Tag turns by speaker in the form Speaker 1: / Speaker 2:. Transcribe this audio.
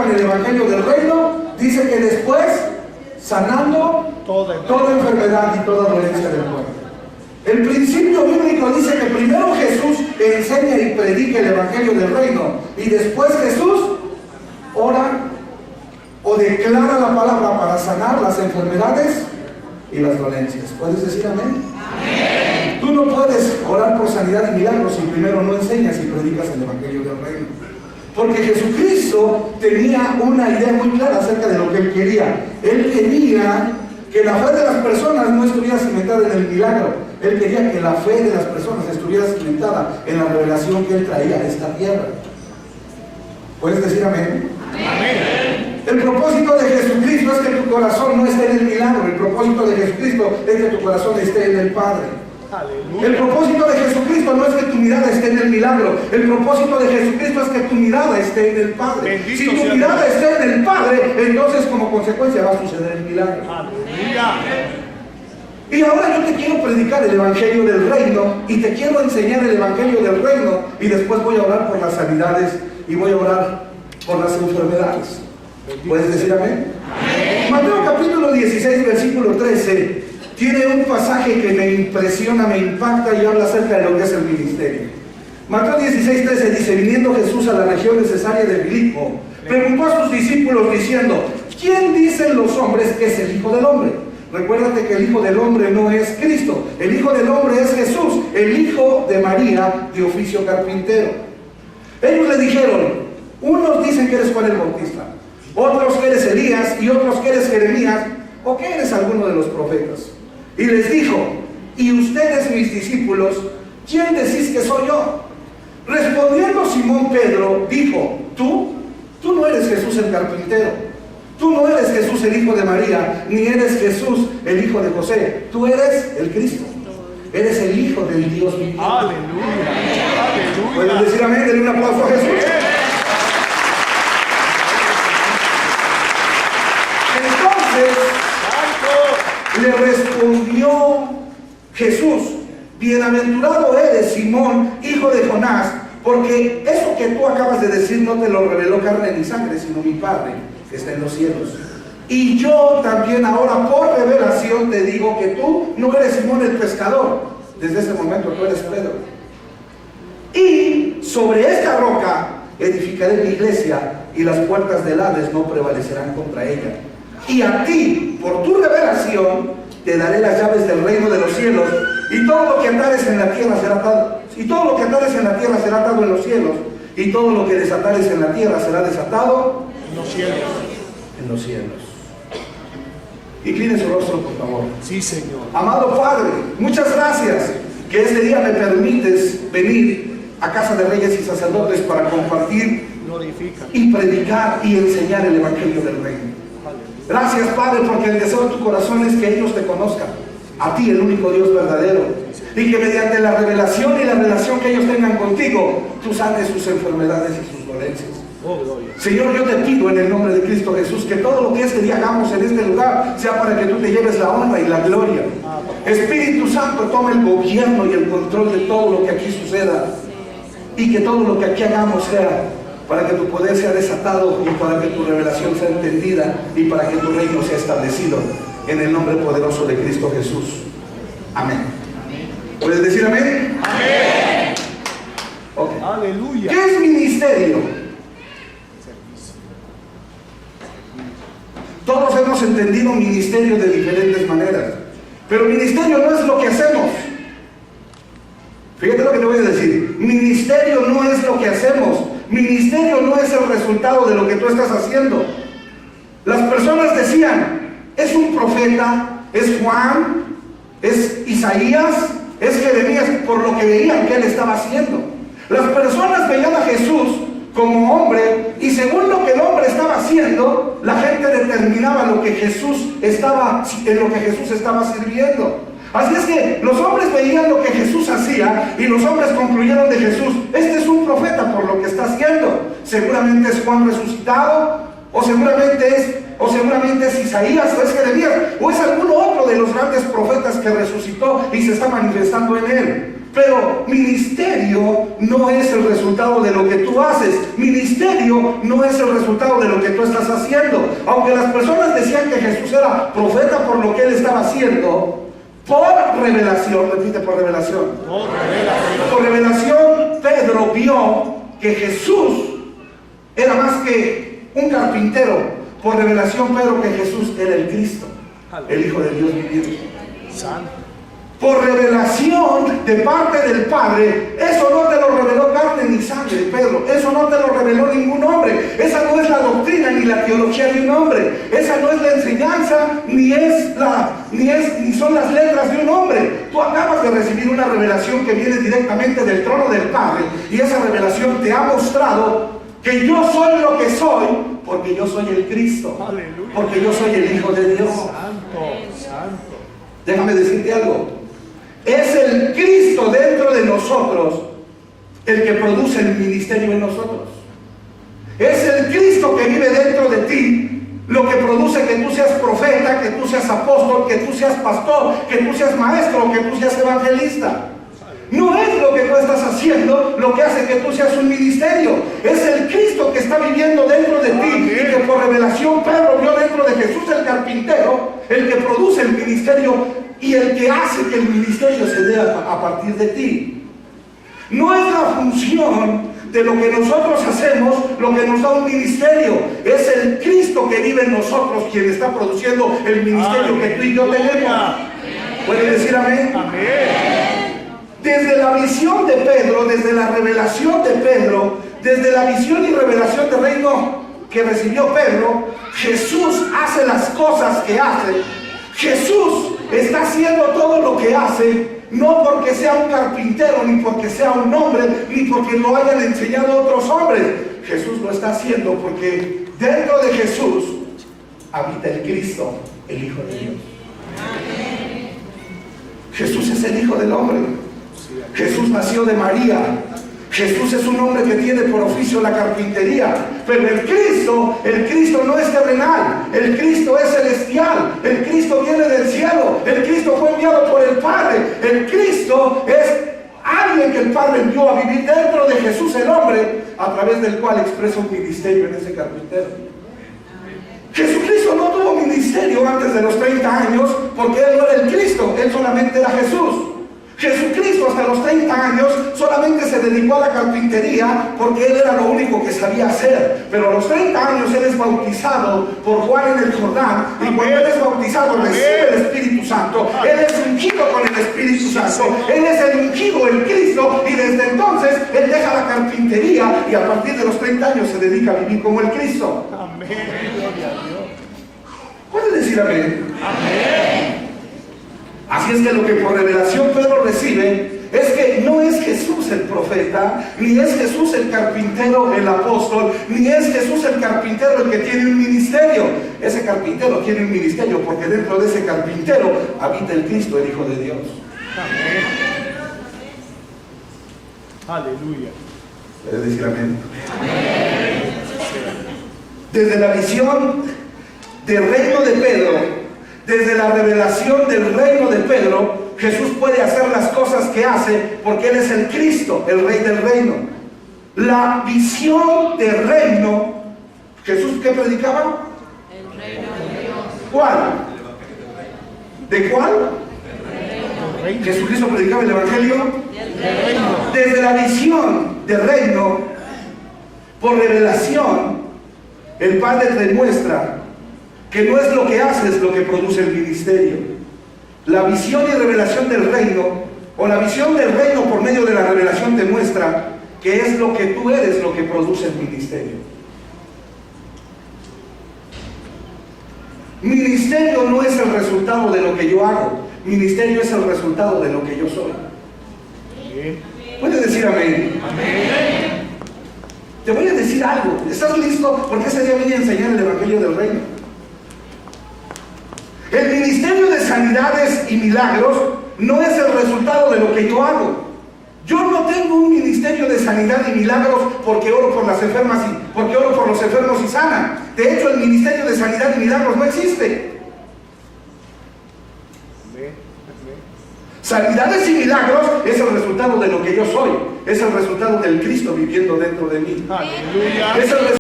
Speaker 1: predicaban el evangelio del reino, dice que después sanando toda enfermedad y toda dolencia del cuerpo. El principio bíblico dice que primero Jesús enseña y predica el evangelio del reino, y después Jesús ora o declara la palabra para sanar las enfermedades y las dolencias. ¿Puedes decir amén? Amén. Tú no puedes orar por sanidad y milagros si primero no enseñas y predicas el evangelio del reino. Porque Jesucristo tenía una idea muy clara acerca de lo que Él quería. Él quería que la fe de las personas no estuviera cimentada en el milagro. Él quería que la fe de las personas estuviera cimentada en la revelación que Él traía a esta tierra. ¿Puedes decir amén? Amén. El propósito de Jesucristo es que tu corazón no esté en el milagro. El propósito de Jesucristo es que tu corazón esté en el Padre. Aleluya. El propósito de Jesucristo no es que tu mirada esté en el milagro. El propósito de Jesucristo es que tu mirada esté en el Padre. Bendito si tu mirada esté en el Padre, entonces como consecuencia va a suceder el milagro. Aleluya. Y ahora yo te quiero predicar el evangelio del reino, y te quiero enseñar el evangelio del reino, y después voy a orar por las sanidades y voy a orar por las enfermedades. ¿Puedes decir amén? Amén. Mateo capítulo 16, versículo 13 tiene un pasaje que me impresiona, me impacta y habla acerca de lo que es el ministerio. Mateo 16, 13 dice: viniendo Jesús a la región de Cesarea de Filipo, preguntó a sus discípulos diciendo: ¿quién dicen los hombres que es el Hijo del Hombre? Recuérdate que el Hijo del Hombre no es Cristo, el Hijo del Hombre es Jesús, el hijo de María, de oficio carpintero. Ellos le dijeron: unos dicen que eres Juan el Bautista, otros que eres Elías, y otros que eres Jeremías, o que eres alguno de los profetas. Y les dijo: ¿y ustedes, mis discípulos, quién decís que soy yo? Respondiendo Simón Pedro, dijo: tú no eres Jesús el carpintero, tú no eres Jesús el hijo de María, ni eres Jesús el hijo de José, tú eres el Cristo, eres el Hijo del Dios viviente. Aleluya, aleluya. ¿Pueden decir amén? Denle un aplauso a Jesús. Le respondió Jesús: bienaventurado eres, Simón, hijo de Jonás, porque eso que tú acabas de decir no te lo reveló carne ni sangre, sino mi Padre que está en los cielos. Y yo también ahora por revelación te digo que tú no eres Simón el pescador, desde ese momento tú eres Pedro. Y sobre esta roca edificaré mi iglesia, y las puertas del Hades no prevalecerán contra ella. Y a ti, por tu revelación, te daré las llaves del reino de los cielos, y todo lo que atares en la tierra será atado, y todo lo que atares en la tierra será atado en los cielos, y todo lo que desatares en la tierra será desatado en los cielos. En los cielos. Incline su rostro, por favor. Sí, Señor. Amado Padre, muchas gracias que este día me permites venir a Casa de Reyes y Sacerdotes para compartir y predicar y enseñar el evangelio del reino. Gracias, Padre, porque el deseo de tu corazón es que ellos te conozcan, a ti, el único Dios verdadero, y que mediante la revelación y la relación que ellos tengan contigo, tú sanes sus enfermedades y sus dolencias. Señor, yo te pido en el nombre de Cristo Jesús que todo lo que este día hagamos en este lugar sea para que tú te lleves la honra y la gloria. Espíritu Santo, toma el gobierno y el control de todo lo que aquí suceda, y que todo lo que aquí hagamos sea para que tu poder sea desatado, y para que tu revelación sea entendida, y para que tu reino sea establecido, en el nombre poderoso de Cristo Jesús. Amén. ¿Puedes decir amén? Amén. Okay. Aleluya. ¿Qué es ministerio? Todos hemos entendido ministerio de diferentes maneras, pero ministerio no es lo que hacemos. Fíjate lo que te voy a decir: ministerio no es lo que hacemos. Ministerio no es el resultado de lo que tú estás haciendo. Las personas decían: es un profeta, es Juan, es Isaías, es Jeremías, por lo que veían que él estaba haciendo. Las personas veían a Jesús como hombre, y según lo que el hombre estaba haciendo, la gente determinaba en lo que Jesús estaba sirviendo. Así es que los hombres veían lo que Jesús hacía, y los hombres concluyeron de Jesús: este es un profeta por lo que está haciendo. Seguramente es Juan resucitado, o seguramente es Isaías, o es Jeremías, o es alguno otro de los grandes profetas que resucitó y se está manifestando en él. Pero ministerio no es el resultado de lo que tú haces. Ministerio no es el resultado de lo que tú estás haciendo. Aunque las personas decían que Jesús era profeta por lo que él estaba haciendo, por revelación, repite, por revelación. Por revelación, Pedro vio que Jesús era más que un carpintero. Por revelación, Pedro, que Jesús era el Cristo, el Hijo de Dios viviente. Santo. Por revelación de parte del Padre. Eso no te lo reveló carne ni sangre, Pedro. Eso no te lo reveló ningún hombre. Esa no es la doctrina ni la teología de un hombre. Esa no es la enseñanza, ni son las letras de un hombre. Tú acabas de recibir una revelación que viene directamente del trono del Padre, y esa revelación te ha mostrado que yo soy lo que soy porque yo soy el Cristo. Aleluya. Porque yo soy el Hijo de Dios. Santo. Déjame decirte algo. Es el Cristo dentro de nosotros el que produce el ministerio en nosotros. Es el Cristo que vive dentro de ti lo que produce que tú seas profeta, que tú seas apóstol, que tú seas pastor, que tú seas maestro, que tú seas evangelista. No es lo que tú estás haciendo lo que hace que tú seas un ministerio. Es el Cristo que está viviendo dentro de ti, y que por revelación Pedro vio dentro de Jesús el carpintero, el que produce el ministerio y el que hace que el ministerio se dé a partir de ti. No es la función de lo que nosotros hacemos lo que nos da un ministerio. Es el Cristo que vive en nosotros quien está produciendo el ministerio que tú y yo tenemos. ¿Pueden decir amén? Amén. Desde la visión de Pedro, desde la revelación de Pedro, desde la visión y revelación del reino que recibió Pedro, Jesús hace las cosas que hace. Jesús está haciendo todo lo que hace, no porque sea un carpintero, ni porque sea un hombre, ni porque lo hayan enseñado otros hombres. Jesús lo está haciendo porque dentro de Jesús habita el Cristo, el Hijo de Dios. Jesús es el Hijo del hombre. Jesús nació de María. Jesús es un hombre que tiene por oficio la carpintería. Pero el Cristo no es terrenal. El Cristo es celestial. El Cristo viene del cielo. El Cristo fue enviado por el Padre. El Cristo es alguien que el Padre envió a vivir dentro de Jesús el hombre, a través del cual expresa un ministerio en ese carpintero. Jesucristo no tuvo ministerio antes de los 30 años porque Él no era el Cristo. Él solamente era Jesús. Jesucristo hasta los 30 años solamente se dedicó a la carpintería porque Él era lo único que sabía hacer. Pero a los 30 años Él es bautizado por Juan en el Jordán, y cuando Él es bautizado recibe el Espíritu Santo. Él es ungido con el Espíritu Santo. Él es el ungido, el Cristo, y desde entonces Él deja la carpintería y a partir de los 30 años se dedica a vivir como el Cristo. Amén. Gloria a Dios. ¿Puedes decir amén? Amén. Así es que lo que por revelación Pedro recibe es que no es Jesús el profeta, ni es Jesús el carpintero, el apóstol, ni es Jesús el carpintero el que tiene un ministerio. Ese carpintero tiene un ministerio porque dentro de ese carpintero habita el Cristo, el Hijo de Dios. Amén. Aleluya. ¿Puedes decir amén? Amén. Desde la visión del reino de Pedro, desde la revelación del reino de Pedro, Jesús puede hacer las cosas que hace porque Él es el Cristo, el Rey del reino. La visión del reino, ¿Jesús qué predicaba? El reino de Dios. ¿Cuál? ¿De cuál? Jesucristo predicaba el Evangelio del reino. Desde la visión del reino, por revelación, el Padre te muestra que no es lo que haces lo que produce el ministerio. La visión y revelación del reino, o la visión del reino por medio de la revelación, te muestra que es lo que tú eres lo que produce el ministerio. Ministerio no es el resultado de lo que yo hago. Ministerio es el resultado de lo que yo soy. ¿Puedes decir amén? Amén. Te voy a decir algo. ¿Estás listo? Porque ese día vine a enseñar el Evangelio del reino. El ministerio de sanidades y milagros no es el resultado de lo que yo hago. Yo no tengo un ministerio de sanidad y milagros porque oro por las enfermas y porque oro por los enfermos y sanan. De hecho, el ministerio de sanidad y milagros no existe. Sanidades y milagros es el resultado de lo que yo soy. Es el resultado del Cristo viviendo dentro de mí.
Speaker 2: Aleluya.
Speaker 1: Es el